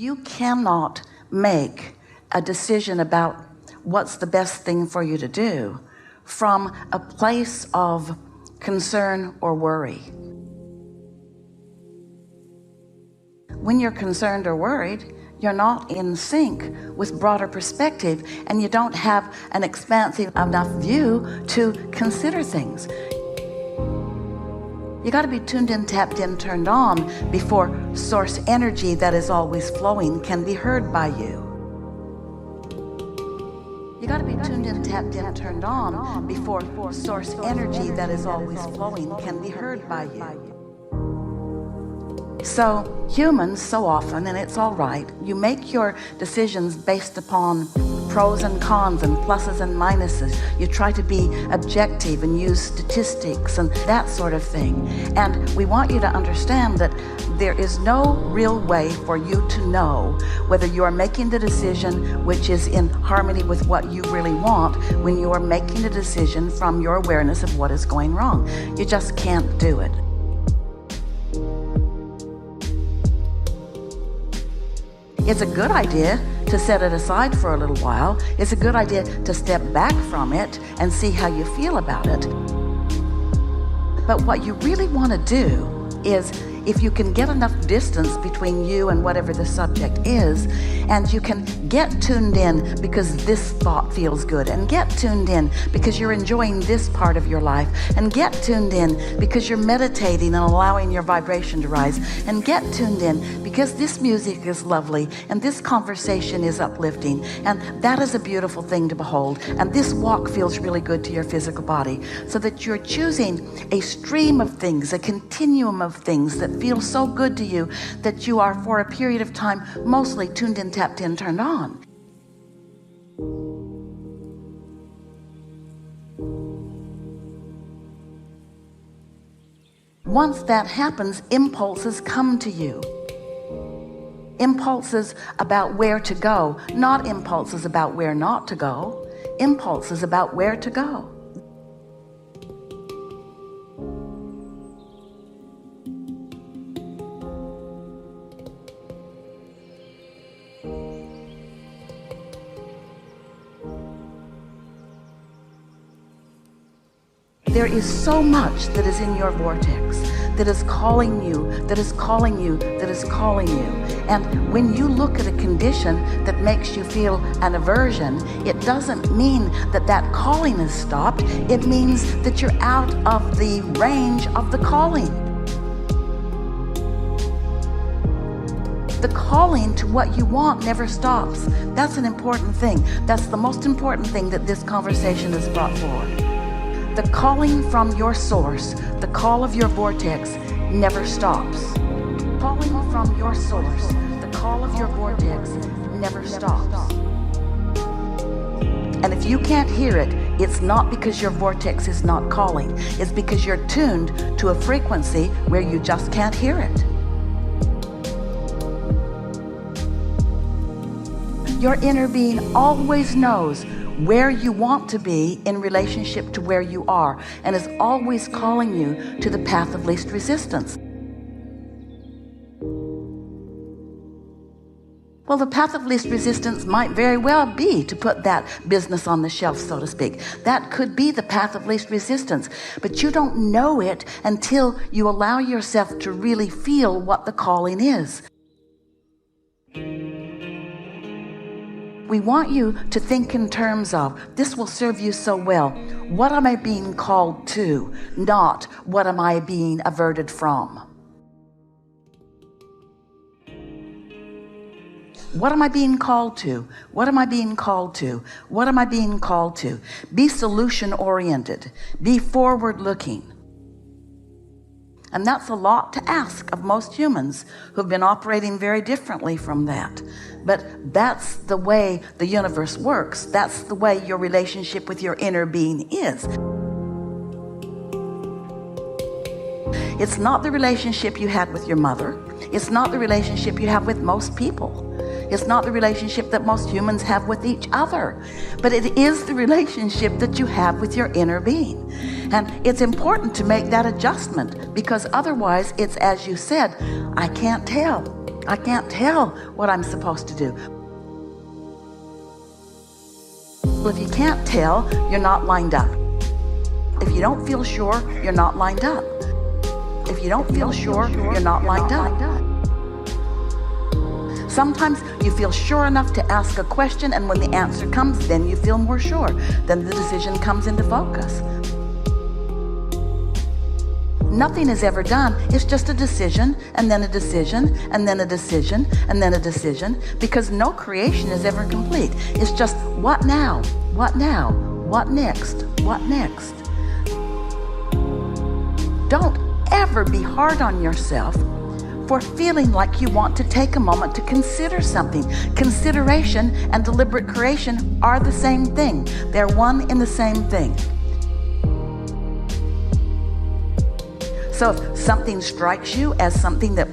You cannot make a decision about what's the best thing for you to do from a place of concern or worry. When you're concerned or worried, you're not in sync with broader perspective, and you don't have an expansive enough view to consider things. You got to be tuned in, tapped in, turned on before source energy that is always flowing can be heard by you. You got to be tuned in, tapped in, turned on before source energy that is always flowing can be heard by you. So humans, so often, and it's all right, you make your decisions based upon pros and cons and pluses and minuses. You try to be objective and use statistics and that sort of thing. And we want you to understand that there is no real way for you to know whether you are making the decision which is in harmony with what you really want when you are making a decision from your awareness of what is going wrong. You just can't do it. It's a good idea to set it aside for a little while. It's a good idea to step back from it and see how you feel about it. But what you really want to do is, if you can get enough distance between you and whatever the subject is, and you can get tuned in because this thought feels good, and get tuned in because you're enjoying this part of your life, and get tuned in because you're meditating and allowing your vibration to rise, and get tuned in because this music is lovely and this conversation is uplifting, and that is a beautiful thing to behold, and this walk feels really good to your physical body, so that you're choosing a stream of things, a continuum of things that feel so good to you that you are, for a period of time, mostly tuned in, tapped in, turned on. Once that happens, impulses come to you. Impulses about where to go, not impulses about where not to go. Impulses about where to go. There is so much that is in your vortex that is calling you, that is calling you, that is calling you. And when you look at a condition that makes you feel an aversion, it doesn't mean that that calling has stopped. It means that you're out of the range of the calling. The calling to what you want never stops. That's an important thing. That's the most important thing that this conversation has brought forward. The calling from your source, the call of your vortex, never stops. Calling from your source, the call of your vortex, never stops. And if you can't hear it, it's not because your vortex is not calling. It's because you're tuned to a frequency where you just can't hear it. Your inner being always knows where you want to be in relationship to where you are, and is always calling you to the path of least resistance. Well, the path of least resistance might very well be to put that business on the shelf, so to speak. That could be the path of least resistance, but you don't know it until you allow yourself to really feel what the calling is. We want you to think in terms of, this will serve you so well, what am I being called to, not what am I being averted from. What am I being called to? What am I being called to? What am I being called to? Be solution oriented. Be forward looking. And that's a lot to ask of most humans who've been operating very differently from that. But that's the way the universe works. That's the way your relationship with your inner being is. It's not the relationship you had with your mother. It's not the relationship you have with most people. It's not the relationship that most humans have with each other, but it is the relationship that you have with your inner being. And it's important to make that adjustment, because otherwise it's, as you said, I can't tell what I'm supposed to do. Well, if you can't tell, you're not lined up. If you don't feel sure, you're not lined up. If you don't feel sure, you're not lined up. Sometimes you feel sure enough to ask a question, and when the answer comes, then you feel more sure. Then the decision comes into focus. Nothing is ever done. It's just a decision, and then a decision, and then a decision, and then a decision, because no creation is ever complete. It's just, what now? What now? What next? What next? Don't ever be hard on yourself for feeling like you want to take a moment to consider something. Consideration and deliberate creation are the same thing. They're one in the same thing. So if something strikes you as something that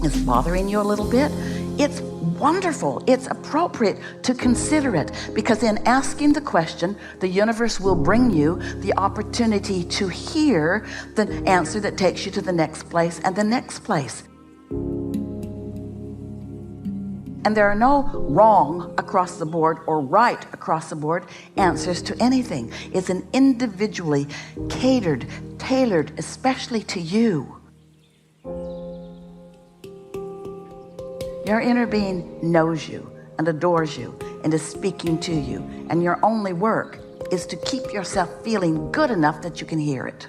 is bothering you a little bit, it's wonderful. It's appropriate to consider it, because in asking the question, the universe will bring you the opportunity to hear the answer that takes you to the next place and the next place. And there are no wrong across the board or right across the board answers to anything. It's an individually catered, tailored, especially to you. Your inner being knows you and adores you and is speaking to you, and your only work is to keep yourself feeling good enough that you can hear it.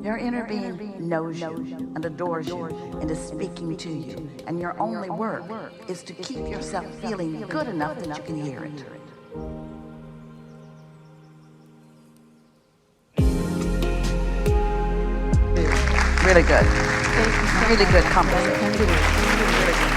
Your inner being knows you and adores you and is speaking to you, and your only work is to keep yourself feeling good enough that you can hear it. Really good. Really good composition. Really good.